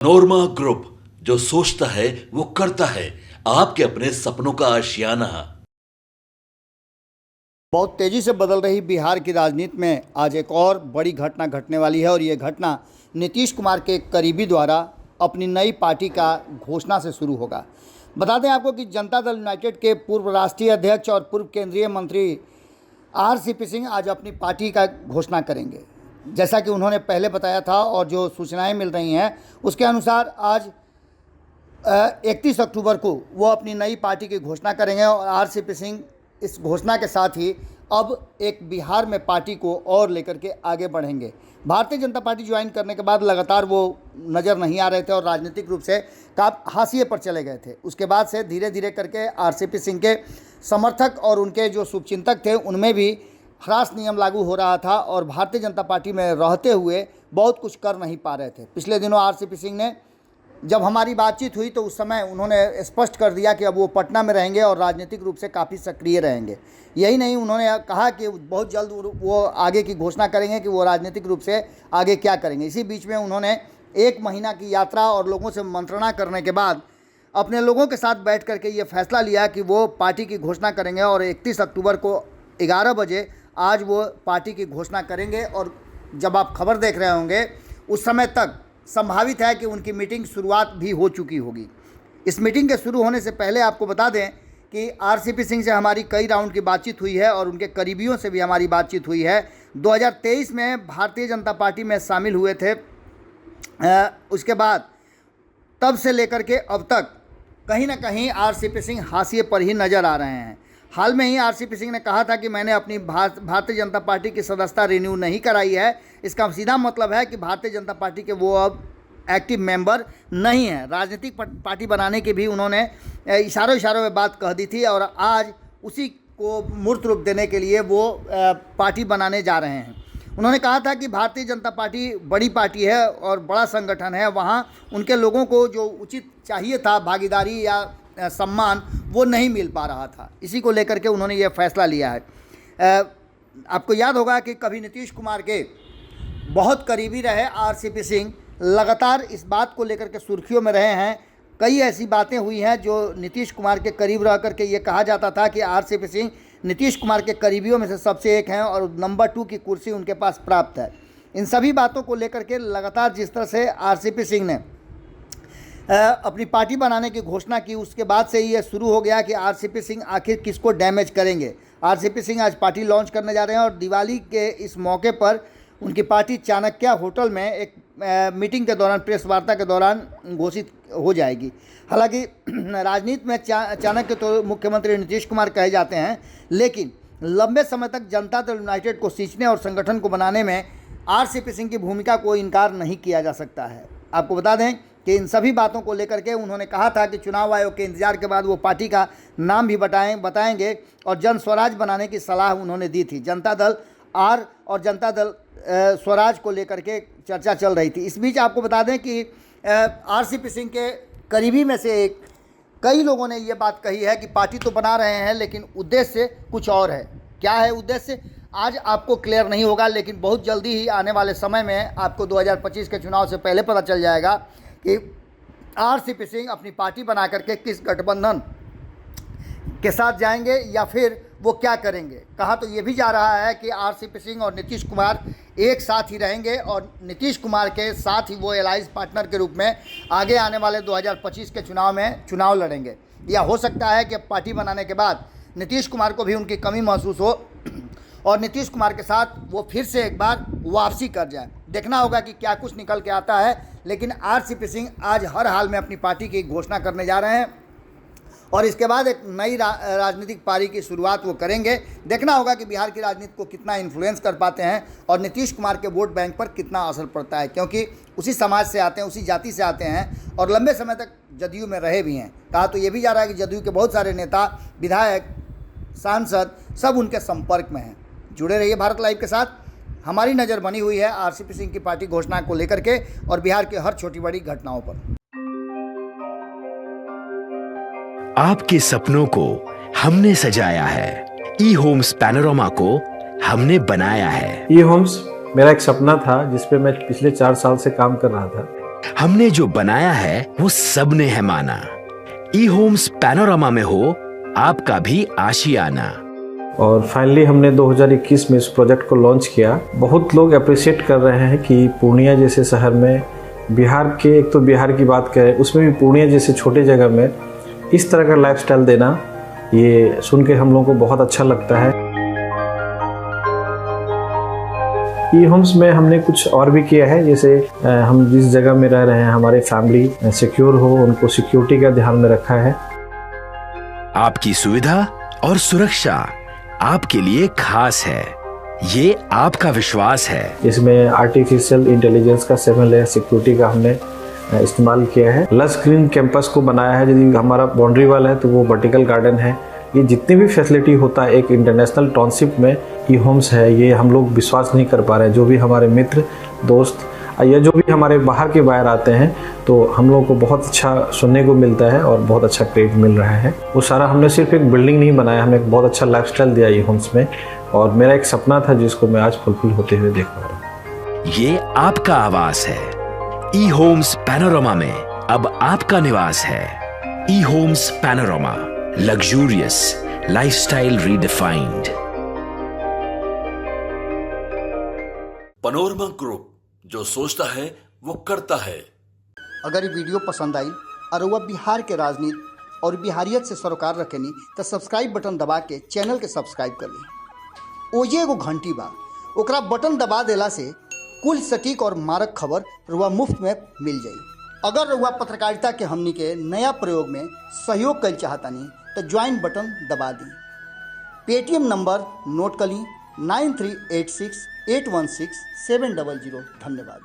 नोरमा group, जो सोचता है वो करता है। आपके अपने सपनों का आशियाना। बहुत तेज़ी से बदल रही बिहार की राजनीति में आज एक और बड़ी घटना घटने वाली है और ये घटना नीतीश कुमार के करीबी द्वारा अपनी नई पार्टी का घोषणा से शुरू होगा। बता दें आपको कि जनता दल यूनाइटेड के पूर्व राष्ट्रीय अध्यक्ष और पूर्व केंद्रीय मंत्री RCP सिंह आज अपनी पार्टी का घोषणा करेंगे। जैसा कि उन्होंने पहले बताया था और जो सूचनाएं मिल रही हैं उसके अनुसार आज 31 अक्टूबर को वो अपनी नई पार्टी की घोषणा करेंगे और RCP सिंह इस घोषणा के साथ ही अब एक बिहार में पार्टी को और लेकर के आगे बढ़ेंगे। भारतीय जनता पार्टी ज्वाइन करने के बाद लगातार वो नज़र नहीं आ रहे थे और राजनीतिक रूप से हाशिए पर चले गए थे। उसके बाद से धीरे धीरे करके RCP सिंह के समर्थक और उनके जो शुभचिंतक थे उनमें भी ह्रास नियम लागू हो रहा था और भारतीय जनता पार्टी में रहते हुए बहुत कुछ कर नहीं पा रहे थे। पिछले दिनों RCP सिंह ने जब हमारी बातचीत हुई तो उस समय उन्होंने स्पष्ट कर दिया कि अब वो पटना में रहेंगे और राजनीतिक रूप से काफ़ी सक्रिय रहेंगे। यही नहीं, उन्होंने कहा कि बहुत जल्द वो आगे की घोषणा करेंगे कि वो राजनीतिक रूप से आगे क्या करेंगे। इसी बीच में उन्होंने 1 महीना की यात्रा और लोगों से मंत्रणा करने के बाद अपने लोगों के साथ बैठ करके ये फैसला लिया कि वो पार्टी की घोषणा करेंगे और 31 अक्टूबर को 11 बजे आज वो पार्टी की घोषणा करेंगे। और जब आप खबर देख रहे होंगे उस समय तक संभावित है कि उनकी मीटिंग शुरुआत भी हो चुकी होगी। इस मीटिंग के शुरू होने से पहले आपको बता दें कि RCP सिंह से हमारी कई राउंड की बातचीत हुई है और उनके करीबियों से भी हमारी बातचीत हुई है। 2023 में भारतीय जनता पार्टी में शामिल हुए थे। उसके बाद तब से लेकर के अब तक कहीं ना कहीं RCP सिंह हाशिए पर ही नज़र आ रहे हैं। हाल में ही RCP सिंह ने कहा था कि मैंने अपनी भारतीय जनता पार्टी की सदस्यता रिन्यू नहीं कराई है। इसका सीधा मतलब है कि भारतीय जनता पार्टी के वो अब एक्टिव मेंबर नहीं है। राजनीतिक पार्टी बनाने की भी उन्होंने इशारों में बात कह दी थी और आज उसी को मूर्त रूप देने के लिए वो पार्टी बनाने जा रहे हैं। उन्होंने कहा था कि भारतीय जनता पार्टी बड़ी पार्टी है और बड़ा संगठन है, वहाँ उनके लोगों को जो उचित चाहिए था भागीदारी या सम्मान वो नहीं मिल पा रहा था। इसी को लेकर के उन्होंने ये फैसला लिया है। आपको याद होगा कि कभी नीतीश कुमार के बहुत करीबी रहे RCP सिंह, लगातार इस बात को लेकर के सुर्खियों में रहे हैं। कई ऐसी बातें हुई हैं जो नीतीश कुमार के करीब रह करके ये कहा जाता था कि RCP सिंह नीतीश कुमार के करीबियों में से सबसे एक हैं और नंबर 2 की कुर्सी उनके पास प्राप्त है। इन सभी बातों को लेकर के लगातार जिस तरह से RCP सिंह ने अपनी पार्टी बनाने की घोषणा की उसके बाद से ही ये शुरू हो गया कि RCP सिंह आखिर किसको डैमेज करेंगे। RCP सिंह आज पार्टी लॉन्च करने जा रहे हैं और दिवाली के इस मौके पर उनकी पार्टी चाणक्य होटल में एक मीटिंग के दौरान, प्रेस वार्ता के दौरान घोषित हो जाएगी। हालांकि राजनीति में चाणक्य तो मुख्यमंत्री नीतीश कुमार कहे जाते हैं, लेकिन लंबे समय तक जनता दल यूनाइटेड को सींचने और संगठन को बनाने में RCP सिंह की भूमिका को इनकार नहीं किया जा सकता है। आपको बता दें कि इन सभी बातों को लेकर के उन्होंने कहा था कि चुनाव आयोग के इंतजार के बाद वो पार्टी का नाम भी बताएंगे और जन स्वराज बनाने की सलाह उन्होंने दी थी। जनता दल आर और जनता दल स्वराज को लेकर के चर्चा चल रही थी। इस बीच आपको बता दें कि RCP सिंह के करीबी में से कई लोगों ने ये बात कही है कि पार्टी तो बना रहे हैं लेकिन उद्देश्य कुछ और है। क्या है उद्देश्य आज आपको क्लियर नहीं होगा, लेकिन बहुत जल्दी ही आने वाले समय में आपको 2025 के चुनाव से पहले पता चल जाएगा कि RCP सिंह अपनी पार्टी बना करके किस गठबंधन के साथ जाएंगे या फिर वो क्या करेंगे। कहा तो ये भी जा रहा है कि RCP सिंह और नीतीश कुमार एक साथ ही रहेंगे और नीतीश कुमार के साथ ही वो एलाइंस पार्टनर के रूप में आगे आने वाले 2025 के चुनाव में चुनाव लड़ेंगे। या हो सकता है कि पार्टी बनाने के बाद नीतीश कुमार को भी उनकी कमी महसूस हो और नीतीश कुमार के साथ वो फिर से एक बार वापसी कर जाए। देखना होगा कि क्या कुछ निकल के आता है, लेकिन RCP सिंह आज हर हाल में अपनी पार्टी की घोषणा करने जा रहे हैं और इसके बाद एक नई राजनीतिक पारी की शुरुआत वो करेंगे। देखना होगा कि बिहार की राजनीति को कितना इन्फ्लुएंस कर पाते हैं और नीतीश कुमार के वोट बैंक पर कितना असर पड़ता है, क्योंकि उसी समाज से आते हैं, उसी जाति से आते हैं और लंबे समय तक जदयू में रहे भी हैं। कहा तो ये भी जा रहा है कि जदयू के बहुत सारे नेता, विधायक, सांसद सब उनके संपर्क में हैं। जुड़े रहिए भारत लाइव के साथ। हमारी नज़र बनी हुई है RCP सिंह की पार्टी घोषणा को लेकर के और बिहार के हर छोटी बड़ी घटनाओं पर। आपके सपनों को हमने सजाया है, ई-होम्स पैनोरमा को हमने बनाया है। ई-होम्स मेरा एक सपना था जिस पे मैं पिछले 4 साल से काम कर रहा था। हमने जो बनाया है वो सबने है माना। ई होम्स पैनोरामा में हो आपका भी आशियाना। और फाइनली हमने 2021 में इस प्रोजेक्ट को लॉन्च किया। बहुत लोग अप्रिशिएट कर रहे हैं कि पूर्णिया जैसे शहर में, बिहार के, एक तो बिहार की बात करें उसमें भी पूर्णिया जैसे छोटे जगह में इस तरह का लाइफस्टाइल देना, ये सुन के हम लोगों को बहुत अच्छा लगता है। ई होम्स में हमने कुछ और भी किया है, जैसे हम जिस जगह में रह रहे हैं हमारे फैमिली सिक्योर हो, उनको सिक्योरिटी का ध्यान में रखा है। आपकी सुविधा और सुरक्षा आपके लिए खास है, ये आपका विश्वास है। इसमें आर्टिफिशियल इंटेलिजेंस का 7 लेयर सिक्योरिटी का हमने इस्तेमाल किया है। लस ग्रीन कैंपस को बनाया है। यदि हमारा बाउंड्री वाल है तो वो वर्टिकल गार्डन है। ये जितनी भी फैसिलिटी होता है एक इंटरनेशनल टाउनशिप में ई होम्स है, ये हम लोग विश्वास नहीं कर पा रहे हैं। जो भी हमारे मित्र दोस्त या जो भी हमारे बाहर के बाहर आते हैं तो हम लोगों को बहुत अच्छा सुनने को मिलता है और बहुत अच्छा क्रेडिट मिल रहा है। वो सारा हमने सिर्फ एक बिल्डिंग नहीं बनाया, हमें एक बहुत अच्छा लाइफस्टाइल दिया ई होम्स में, और मेरा एक सपना था जिसको मैं आज फुलफिल होते हुए देख पा रहा हूँ। ये आपका आवास है। ई होम्स पैनोरामा में अब आपका निवास है। E Homes Panorama, luxurious lifestyle redefined. Panorama group, जो सोचता है वो करता है। अगर ये वीडियो पसंद आई और वह बिहार के राजनीति और बिहारियत से सरोकार रखेनी तो सब्सक्राइब बटन दबा के चैनल के सब्सक्राइब कर ली। ओजे एगो घंटी बा, ओकरा बटन दबा देला से कुल सटीक और मारक खबर रुआ मुफ्त में मिल जाई। अगर रुआ पत्रकारिता के हमनी के नया प्रयोग में सहयोग कर चाहतानी तो ज्वाइन बटन दबा दी। पेटीएम नंबर नोट कर ली 9386 816 700। धन्यवाद।